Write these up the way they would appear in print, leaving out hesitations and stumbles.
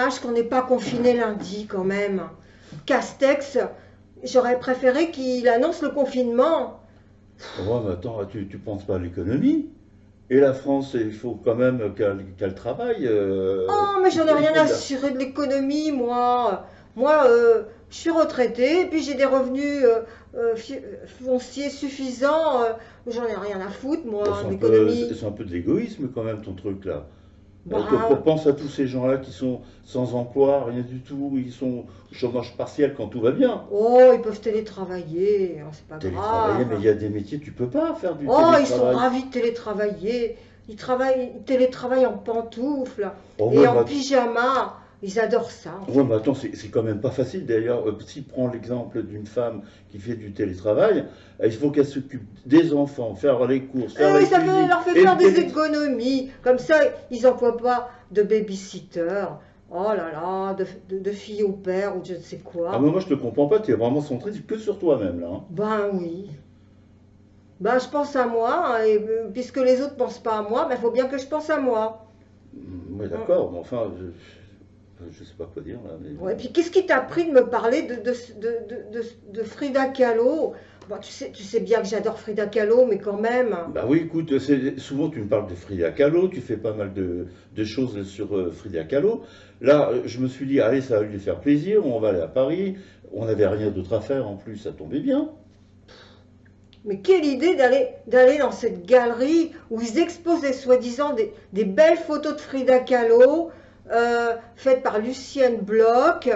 dommage qu'on n'ait pas confiné lundi quand même. Castex, j'aurais préféré qu'il annonce le confinement. Ouais, mais attends, tu penses pas à l'économie? Et la France, il faut quand même qu'elle travaille. Oh, mais j'en ai Il rien faut à de la... cirer de l'économie, moi. Moi, je suis retraitée, et puis j'ai des revenus fonciers suffisants. J'en ai rien à foutre, Bon, moi, d'économie. c'est un peu de l'égoïsme quand même ton truc là. Bah, Pense à tous ces gens-là qui sont sans emploi, rien du tout, ils sont au chômage partiel quand tout va bien. oh, ils peuvent télétravailler, hein, c'est pas Télétravailler, mais grave. il y a des métiers, tu peux pas faire du Oh, ils sont télétravail. ravis de télétravailler. Ils télétravaillent en pantoufles Oh et ouais, en pyjama. Ils adorent ça, en ouais, mais fait. attends, c'est quand même pas facile. D'ailleurs, si prend l'exemple d'une femme qui fait du télétravail, il faut qu'elle s'occupe des enfants, faire les courses, faire la Et ça cuisine, leur fait et faire le des télétravail. économies. Comme ça, ils n'emploient pas de babysitter. Oh là là, de filles au père ou je ne sais Ah, quoi. mais moi je te comprends pas, tu es vraiment centré que sur toi-même là, hein. Ben oui. Ben je pense à moi, hein, et puisque les autres pensent pas à moi, ben il faut bien que je pense à moi. Oui, d'accord, mais enfin, je sais pas quoi dire là. Mais bon. Ouais, et puis qu'est-ce qui t'a pris de me parler de Frida Kahlo? Bon, tu sais bien que j'adore Frida Kahlo, mais quand même. Bah oui, écoute, souvent tu me parles de Frida Kahlo, tu fais pas mal de choses sur Frida Kahlo. Là, je me suis dit, allez, ça va lui faire plaisir, on va aller à Paris. On n'avait rien d'autre à faire en plus, ça tombait bien. Mais quelle idée d'aller dans cette galerie où ils exposaient soi-disant des belles photos de Frida Kahlo faites par Lucienne Bloch.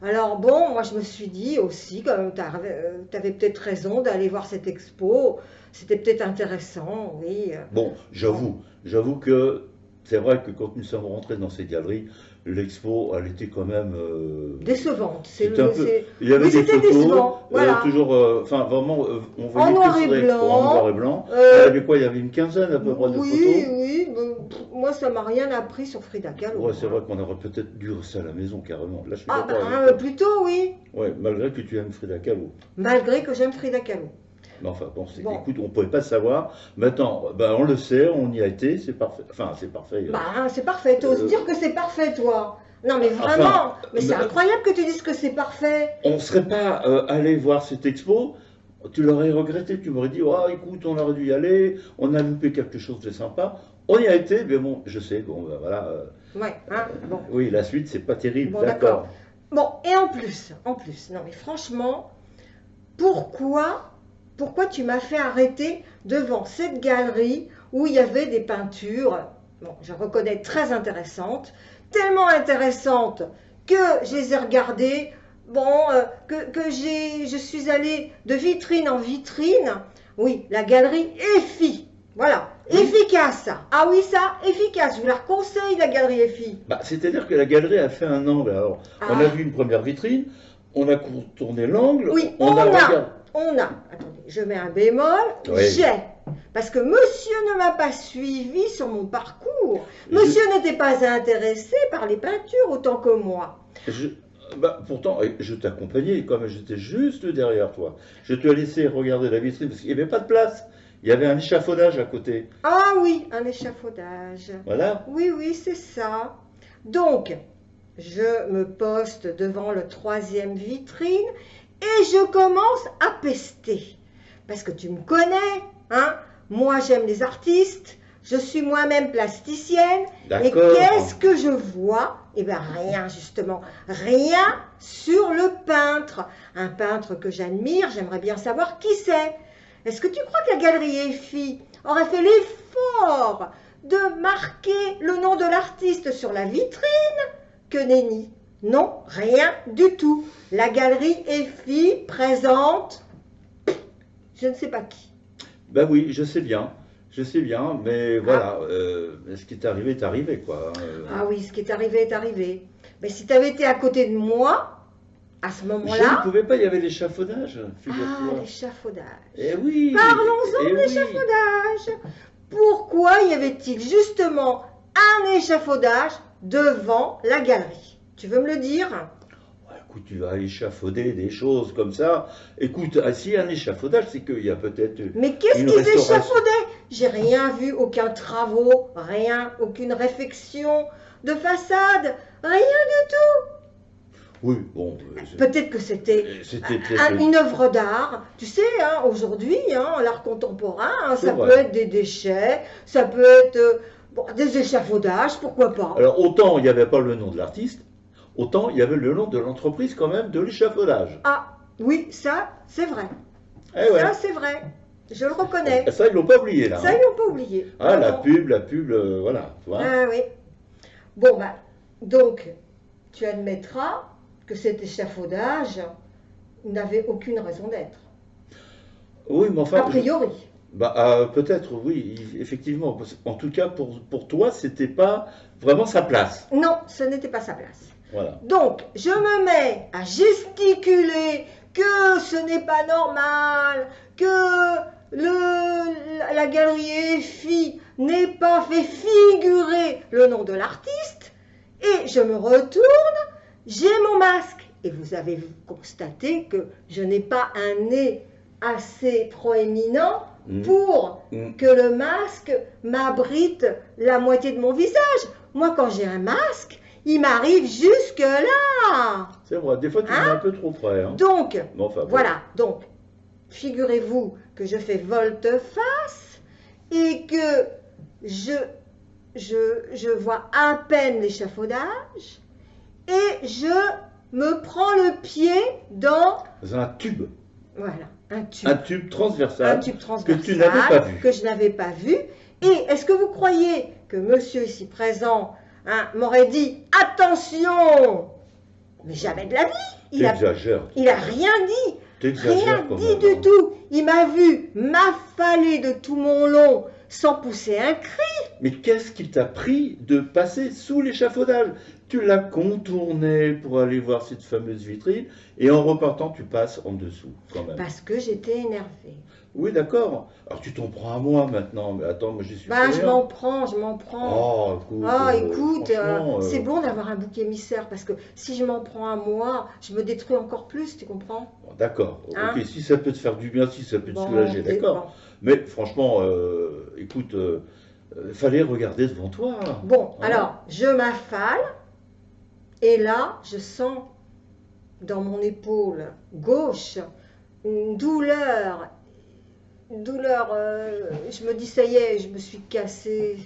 Alors bon, moi je me suis dit aussi, quand même, t'avais peut-être raison d'aller voir cette expo. C'était peut-être intéressant, oui. Bon, Bon, j'avoue que c'est vrai que quand nous sommes rentrés dans ces galeries, l'expo, elle était quand même, décevante. c'était un peu, il y avait Oui, des c'était photos, décevant. Voilà. toujours, enfin vraiment, on En voyait que noir et sur l'expo en noir et blanc. blanc. Il y euh, avait quoi? Il y avait une quinzaine à peu près de oui, photos. oui. Moi, ça m'a rien appris sur Frida Ouais, Kahlo, c'est hein. vrai qu'on aurait peut-être dû rester à la maison carrément. Là, je suis Ah d'accord avec ben, toi. plutôt oui, Ouais, malgré que tu aimes Frida Kahlo. malgré que j'aime Frida Kahlo. Mais enfin, bon, Bon, écoute, on ne pouvait pas savoir. Maintenant, ben, on le sait, on y a été, c'est parfait. Enfin, c'est parfait. bah c'est parfait. T'oses Euh, dire que c'est parfait, toi. Non, mais enfin, vraiment, mais c'est mais, incroyable que tu dises que c'est parfait. on ne serait pas allé voir cette expo. Tu l'aurais regretté, tu m'aurais dit, oh, écoute, on aurait dû y aller, on a loupé quelque chose de sympa. On y a été, mais bon, je sais, bon, ben, voilà. Ouais, hein, bon, Oui, la suite, c'est pas terrible, bon, d'accord. d'accord. Bon, et en plus, non, mais franchement, pourquoi, pourquoi tu m'as fait arrêter devant cette galerie où il y avait des peintures, bon, je reconnais très intéressantes, tellement intéressantes que je les ai regardées, bon, je suis allée de vitrine en vitrine. Oui, la galerie EFI, voilà, Oui. efficace. Ah oui, ça, efficace. Je vous la conseille, la galerie EFI. Bah, c'est-à-dire que la galerie a fait un angle. Alors, on a Ah, vu une première vitrine, on a contourné l'angle, oui, on a regardé. attendez, je mets un bémol, Oui. parce que monsieur ne m'a pas suivi sur mon parcours. Je, Monsieur n'était pas intéressé par les peintures autant que moi. je- Bah, pourtant, je t'accompagnais, comme j'étais juste derrière toi. Je te laissais regarder la vitrine parce qu'il n'y avait pas de place. Il y avait un échafaudage à côté. Ah oui, un échafaudage. Voilà. Oui, oui, c'est ça. Donc, je me poste devant le troisième vitrine et je commence à pester. Parce que tu me connais, hein? Moi, j'aime les artistes, je suis moi-même plasticienne, et qu'est-ce D'accord. que je vois? Eh bien, rien, justement, rien sur le peintre. Un peintre que j'admire, j'aimerais bien savoir qui c'est. Est-ce que tu crois que la galerie EFI aurait fait l'effort de marquer le nom de l'artiste sur la vitrine? Que nenni. Non, rien du tout. La galerie EFI présente je ne sais pas qui. Ben oui, je sais bien, mais Ah, voilà, ce qui est arrivé, quoi, hein. ah oui, ce qui est arrivé est arrivé. Mais si tu avais été à côté de moi, à ce Je ne moment-là, pouvais pas, il y avait l'échafaudage, ah, figure-toi. l'échafaudage. Eh oui, Parlons-en eh de oui. l'échafaudage. Pourquoi y avait-il justement un échafaudage devant la galerie? Tu veux me le dire? Ouais, écoute, tu vas échafauder des choses comme ça. Écoute, s'il y a un échafaudage, c'est qu'il y a peut-être Mais qu'est-ce une qu'ils restauration. échafaudaient? J'ai rien vu, aucun travaux, rien, aucune réflexion. de façade, rien du tout. Oui, bon, Peut-être que c'était c'était peut-être... une œuvre d'art. Tu sais, hein, aujourd'hui, hein, l'art contemporain, hein, C'est ça vrai. peut être des déchets, ça peut être bon, des échafaudages, pourquoi pas. Alors, autant il n'y avait pas le nom de l'artiste, autant il y avait le nom de l'entreprise quand même de l'échafaudage. Ah, oui, ça, c'est vrai. Eh ouais. Ça, c'est vrai. Je le reconnais. Ça, ils l'ont pas oublié, là. Ça, Hein. ils n'ont pas oublié. Ah, Non, la non. pub, voilà, tu vois. Ah oui. Bon, bah, donc, tu admettras que cet échafaudage n'avait aucune raison d'être. Oui, mais enfin... A priori. peut-être, oui, effectivement. En tout cas, pour toi, c'était pas vraiment sa place. Non, ce n'était pas sa place. Voilà. Donc, je me mets à gesticuler que ce n'est pas normal, que la galerie EFI n'ait pas fait figurer le nom de l'artiste, et je me retourne, j'ai mon masque. Et vous avez constaté que je n'ai pas un nez assez proéminent pour que le masque m'abrite la moitié de mon visage. Moi, quand j'ai un masque, il m'arrive jusque là. C'est vrai, des fois tu es un peu trop près. Hein. Donc, Bon, enfin, voilà, donc, figurez-vous que je fais volte-face et que je vois à peine l'échafaudage et je me prends le pied dans un tube. Voilà, un tube. Un tube transversal. Un tube transversal que tu n'avais pas vu. Que je n'avais pas vu. Et est-ce que vous croyez que monsieur ici présent m'aurait dit attention? Mais jamais de la vie. T'exagères. Il a rien dit. T'exagères Rien dit du tout. Il m'a vu m'affaler de tout mon long sans pousser un cri. Mais qu'est-ce qui t'a pris de passer sous l'échafaudage? Tu l'as contourné pour aller voir cette fameuse vitrine et en repartant, tu passes en dessous quand même. Parce que j'étais énervée. Oui, d'accord. Alors tu t'en prends à moi maintenant, mais attends, moi j'y suis Bah, pour je rien. m'en prends, je m'en prends. Oh, écoute, franchement, c'est bon d'avoir un bouc émissaire parce que si je m'en prends à moi, je me détruis encore plus, tu comprends? D'accord, Hein? ok, si ça peut te faire du bien, si ça peut te Bon, soulager, d'accord. bon. Mais franchement, écoute, fallait regarder devant toi. Bon, Hein? alors, je m'affale et là, je sens dans mon épaule gauche une douleur. Je me dis, ça y est, je me suis cassé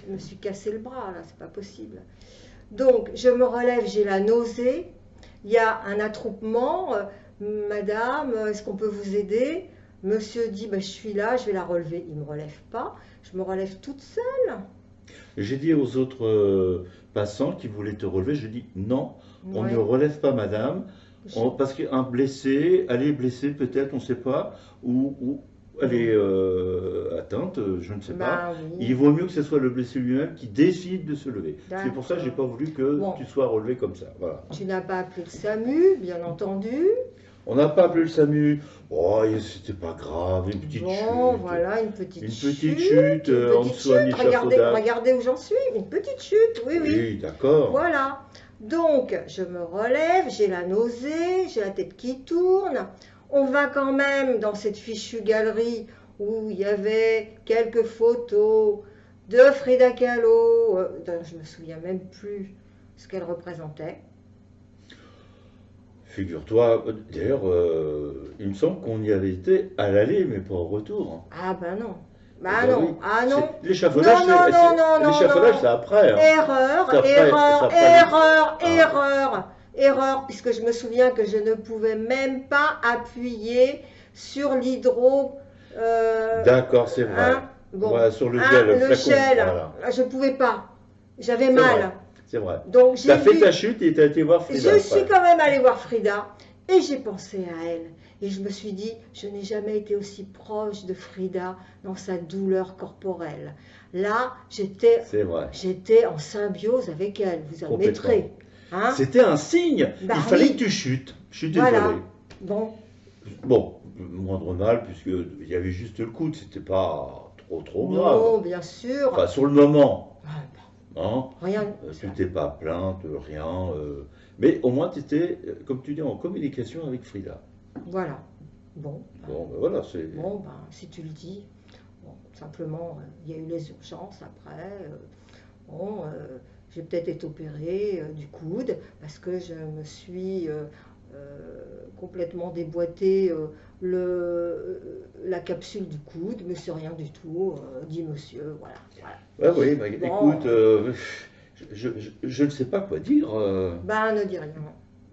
le bras, là, c'est pas possible. Donc, je me relève, j'ai la nausée, il y a un attroupement, madame, est-ce qu'on peut vous aider? Monsieur dit, je suis là, je vais la relever. Il ne me relève pas, je me relève toute seule. J'ai dit aux autres passants qui voulaient te relever, je dis non, on Ouais. ne relève pas madame, parce qu'un blessé, elle est blessée peut-être, on ne sait pas, ou elle est atteinte, je ne sais pas. Oui. Il vaut mieux que ce soit le blessé lui-même qui décide de se lever. C'est pour ça que je n'ai pas D'accord. voulu que Bon. tu sois relevé comme ça. Voilà. Tu n'as pas appelé le SAMU, bien entendu. On n'a pas appelé le SAMU. Oh, c'était pas grave, une petite chute. Bon, voilà, une petite chute. En dessous d'un échafaudage. Regardez où j'en suis, une petite chute, oui, oui. Oui, d'accord. Voilà. Donc, je me relève, j'ai la nausée, j'ai la tête qui tourne. On va quand même dans cette fichue galerie où il y avait quelques photos de Frida Kahlo, dont je ne me souviens même plus ce qu'elle représentait. Figure-toi, d'ailleurs, il me semble qu'on y avait été à l'aller, mais pas au retour. Ah ben non. Ben non. oui. Ah non. L'échafaudage, c'est après. Hein. Erreur, puisque je me souviens que je ne pouvais même pas appuyer sur l'hydro. D'accord, c'est vrai. Bon, sur le gel, le flacon, gel. Voilà. Je ne pouvais pas. J'avais mal. C'est vrai. Donc tu as fait ta chute et tu as été voir Frida. Je suis quand même allée voir Frida et j'ai pensé à elle. Et je me suis dit, je n'ai jamais été aussi proche de Frida dans sa douleur corporelle. Là, j'étais en symbiose avec elle, vous admettrez. Hein? C'était un signe. Il fallait que tu chutes. Je suis désolé. Voilà. Bon, moindre mal, puisqu'il y avait juste le coude, c'était pas trop grave. Non, bien sûr. Enfin, sur le moment. Non, rien. Tu t'es pas plainte, rien. Mais au moins, tu étais, comme tu dis, en communication avec Frida. Voilà. Bon, voilà, c'est... Bon, si tu le dis. Bon, simplement, il y a eu les urgences après. j'ai peut-être été opérée du coude parce que je me suis complètement déboîté la capsule du coude, mais c'est rien du tout, dit monsieur. Voilà. Voilà. Ouais, oui, bah, Bon, écoute, je ne sais pas quoi dire. ben ne dis rien.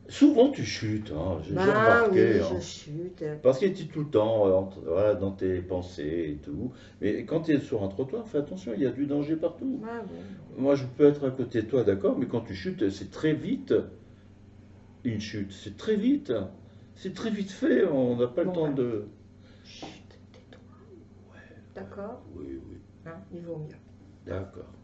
Souvent tu chutes, hein, j'ai Ben oui, remarqué, je hein. chute. Parce que tu es tout le temps voilà, dans tes pensées et tout. Mais quand tu es sur un trottoir, fais attention, il y a du danger partout. Ben oui. Moi, je peux être à côté de toi, d'accord, mais quand tu chutes, c'est très vite une chute. C'est très vite. C'est très vite fait. On n'a pas le Bon, temps ben, de. chut, tais-toi. D'accord? Oui, oui, Hein, il vaut mieux. d'accord.